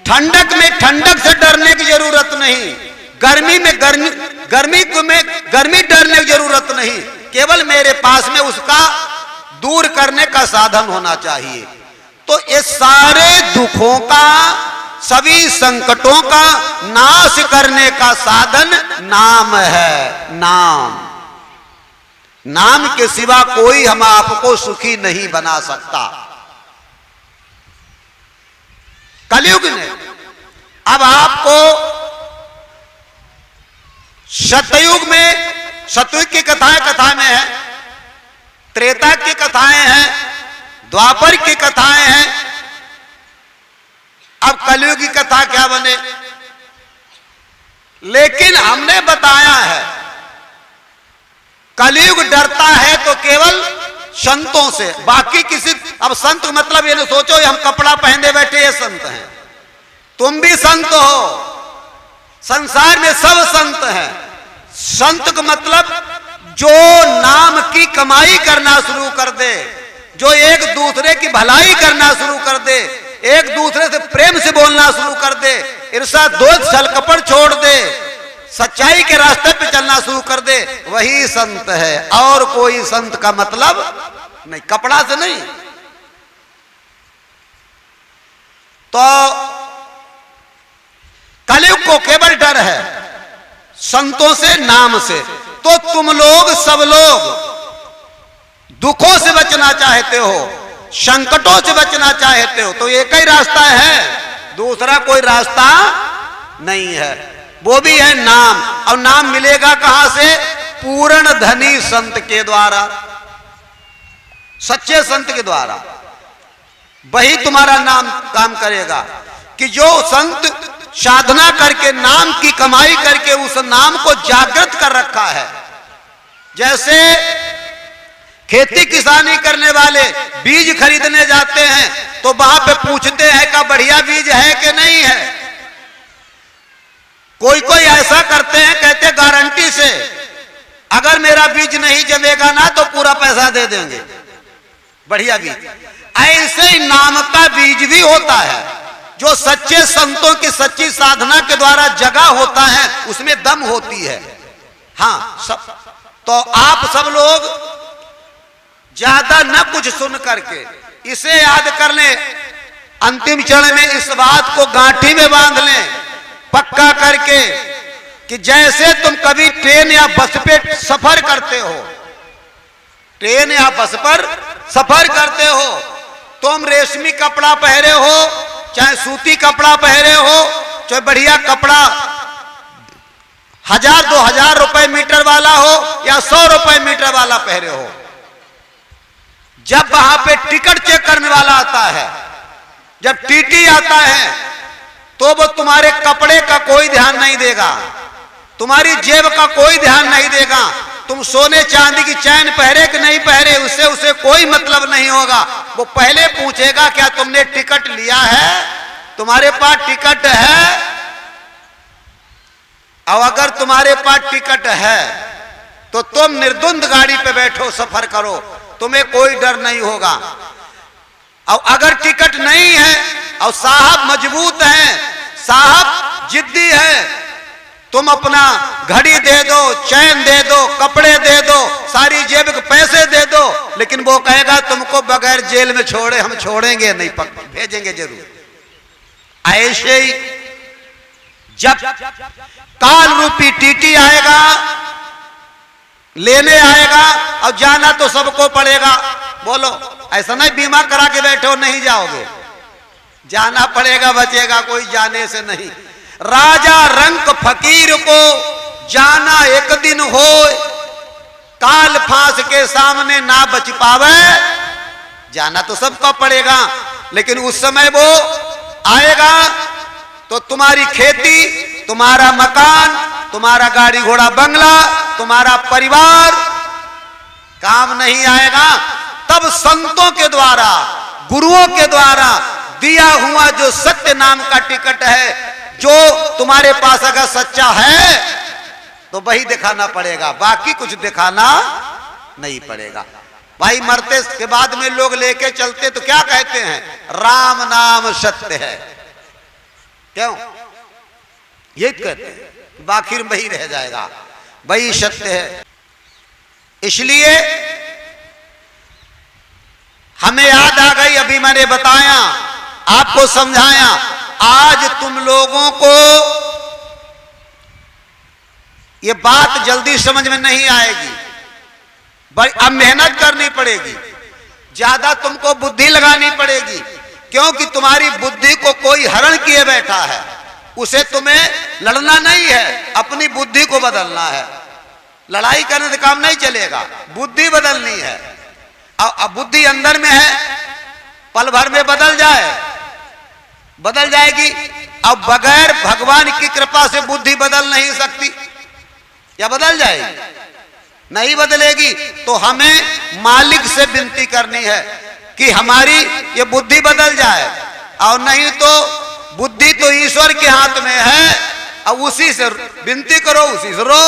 ठंडक में ठंडक से डरने की जरूरत नहीं, गर्मी में गर्मी डरने की जरूरत नहीं, केवल मेरे पास में उसका दूर करने का साधन होना चाहिए। तो ये सारे दुखों का, सभी संकटों का नाश करने का साधन नाम है। नाम के सिवा कोई हम आपको सुखी नहीं बना सकता। कलयुग ने अब आपको सतयुग में, सतयुग की कथा में है, त्रेता की कथाएं हैं, द्वापर की कथाएं हैं, अब कलयुग की कथा क्या बने। लेकिन हमने बताया है कलयुग डरता है तो केवल संतों से, बाकी किसी, अब संत मतलब ये न सोचो हम कपड़ा पहने बैठे ये संत हैं, तुम भी संत हो, संसार में सब संत हैं। संत का मतलब जो नाम की कमाई करना शुरू कर दे, जो एक दूसरे की भलाई करना शुरू कर दे, एक दूसरे से प्रेम से बोलना शुरू कर दे, ईर्ष्या दोष छल कपट छोड़ दे, सच्चाई के रास्ते पे चलना शुरू कर दे, वही संत है। और कोई संत का मतलब नहीं, कपड़ा से नहीं। तो कलयुग को केवल डर है संतों से, नाम से। तो तुम लोग सब लोग दुखों से बचना चाहते हो, संकटों से बचना चाहते हो, तो एक ही रास्ता है, दूसरा कोई रास्ता नहीं है, वो भी है नाम। और नाम मिलेगा कहां से? पूर्ण धनी संत के द्वारा, सच्चे संत के द्वारा, वही तुम्हारा नाम काम करेगा। कि जो संत साधना करके, नाम की कमाई करके उस नाम को जागृत कर रखा है। जैसे खेती किसानी करने वाले बीज खरीदने जाते हैं तो वहां पे पूछते हैं का बढ़िया बीज है कि नहीं है। कोई कोई ऐसा करते हैं, कहते गारंटी से अगर मेरा बीज नहीं जमेगा ना तो पूरा पैसा दे देंगे, बढ़िया बीज। ऐसे ही नाम का बीज भी होता है, जो सच्चे संतों की सच्ची साधना के द्वारा जगा होता है, उसमें दम होती है। हाँ सब, तो आप सब लोग ज्यादा न कुछ सुन करके इसे याद कर लें, अंतिम चरण में इस बात को गांठी में बांध लें पक्का करके कि जैसे तुम कभी ट्रेन या बस पे सफर करते हो, ट्रेन या बस पर सफर करते हो, तुम रेशमी कपड़ा पहरे हो, चाहे सूती कपड़ा पहरे हो, चाहे बढ़िया कपड़ा 1000-2000 रुपए मीटर वाला हो या 100 रुपए मीटर वाला पहरे हो, जब वहां पे टिकट चेक करने वाला आता है, जब टीटी आता है, तो वो तुम्हारे कपड़े का कोई ध्यान नहीं देगा, तुम्हारी जेब का कोई ध्यान नहीं देगा, तुम सोने चांदी की चैन पहरे कि नहीं पहरे, उससे उसे कोई मतलब नहीं होगा। वो पहले पूछेगा क्या तुमने टिकट लिया है, तुम्हारे पास टिकट है। और अगर तुम्हारे पास टिकट है तो तुम निर्द्वंद गाड़ी पे बैठो, सफर करो, तुम्हें कोई डर नहीं होगा। और अगर टिकट नहीं है और साहब मजबूत हैं, साहब जिद्दी है, तुम अपना घड़ी दे दो, चैन दे दो, कपड़े दे दो, सारी जेब के पैसे दे दो, लेकिन वो कहेगा तुमको बगैर जेल में छोड़े हम छोड़ेंगे नहीं, भेजेंगे जरूर। ऐसे ही जब काल रूपी टीटी आएगा, लेने आएगा, और जाना तो सबको पड़ेगा। बोलो ऐसा नहीं बीमा करा के बैठे हो नहीं जाओगे, जाना पड़ेगा, बचेगा कोई जाने से नहीं। राजा रंक फकीर को जाना एक दिन हो, काल फांस के सामने ना बच पावे, जाना तो सबको पड़ेगा। लेकिन उस समय वो आएगा तो तुम्हारी खेती, तुम्हारा मकान, तुम्हारा गाड़ी घोड़ा बंगला, तुम्हारा परिवार काम नहीं आएगा। तब संतों के द्वारा, गुरुओं के द्वारा दिया हुआ जो सत्य नाम का टिकट है, जो तुम्हारे पास अगर सच्चा है तो वही दिखाना पड़ेगा, बाकी कुछ दिखाना नहीं पड़ेगा। भाई मरते के बाद में लोग लेके चलते तो क्या कहते हैं, राम नाम सत्य है। क्यों? ये कहते हैं आखिर वही रह जाएगा, वही सत्य है। इसलिए हमें याद आ गई, अभी मैंने बताया, आपको समझाया। आज तुम लोगों को ये बात जल्दी समझ में नहीं आएगी, अब मेहनत करनी पड़ेगी, ज्यादा तुमको बुद्धि लगानी पड़ेगी, क्योंकि तुम्हारी बुद्धि को कोई हरण किए बैठा है। उसे तुम्हें लड़ना नहीं है, अपनी बुद्धि को बदलना है। लड़ाई करने से काम नहीं चलेगा, बुद्धि बदलनी है। अब बुद्धि अंदर में है, पल भर में बदल जाएगी। अब बगैर भगवान की कृपा से बुद्धि बदल नहीं सकती, या बदल जाएगी? नहीं बदलेगी। तो हमें मालिक से विनती करनी है कि हमारी ये बुद्धि बदल जाए, और नहीं तो बुद्धि तो ईश्वर के हाथ में है, अब उसी से विनती करो, उसी से रो।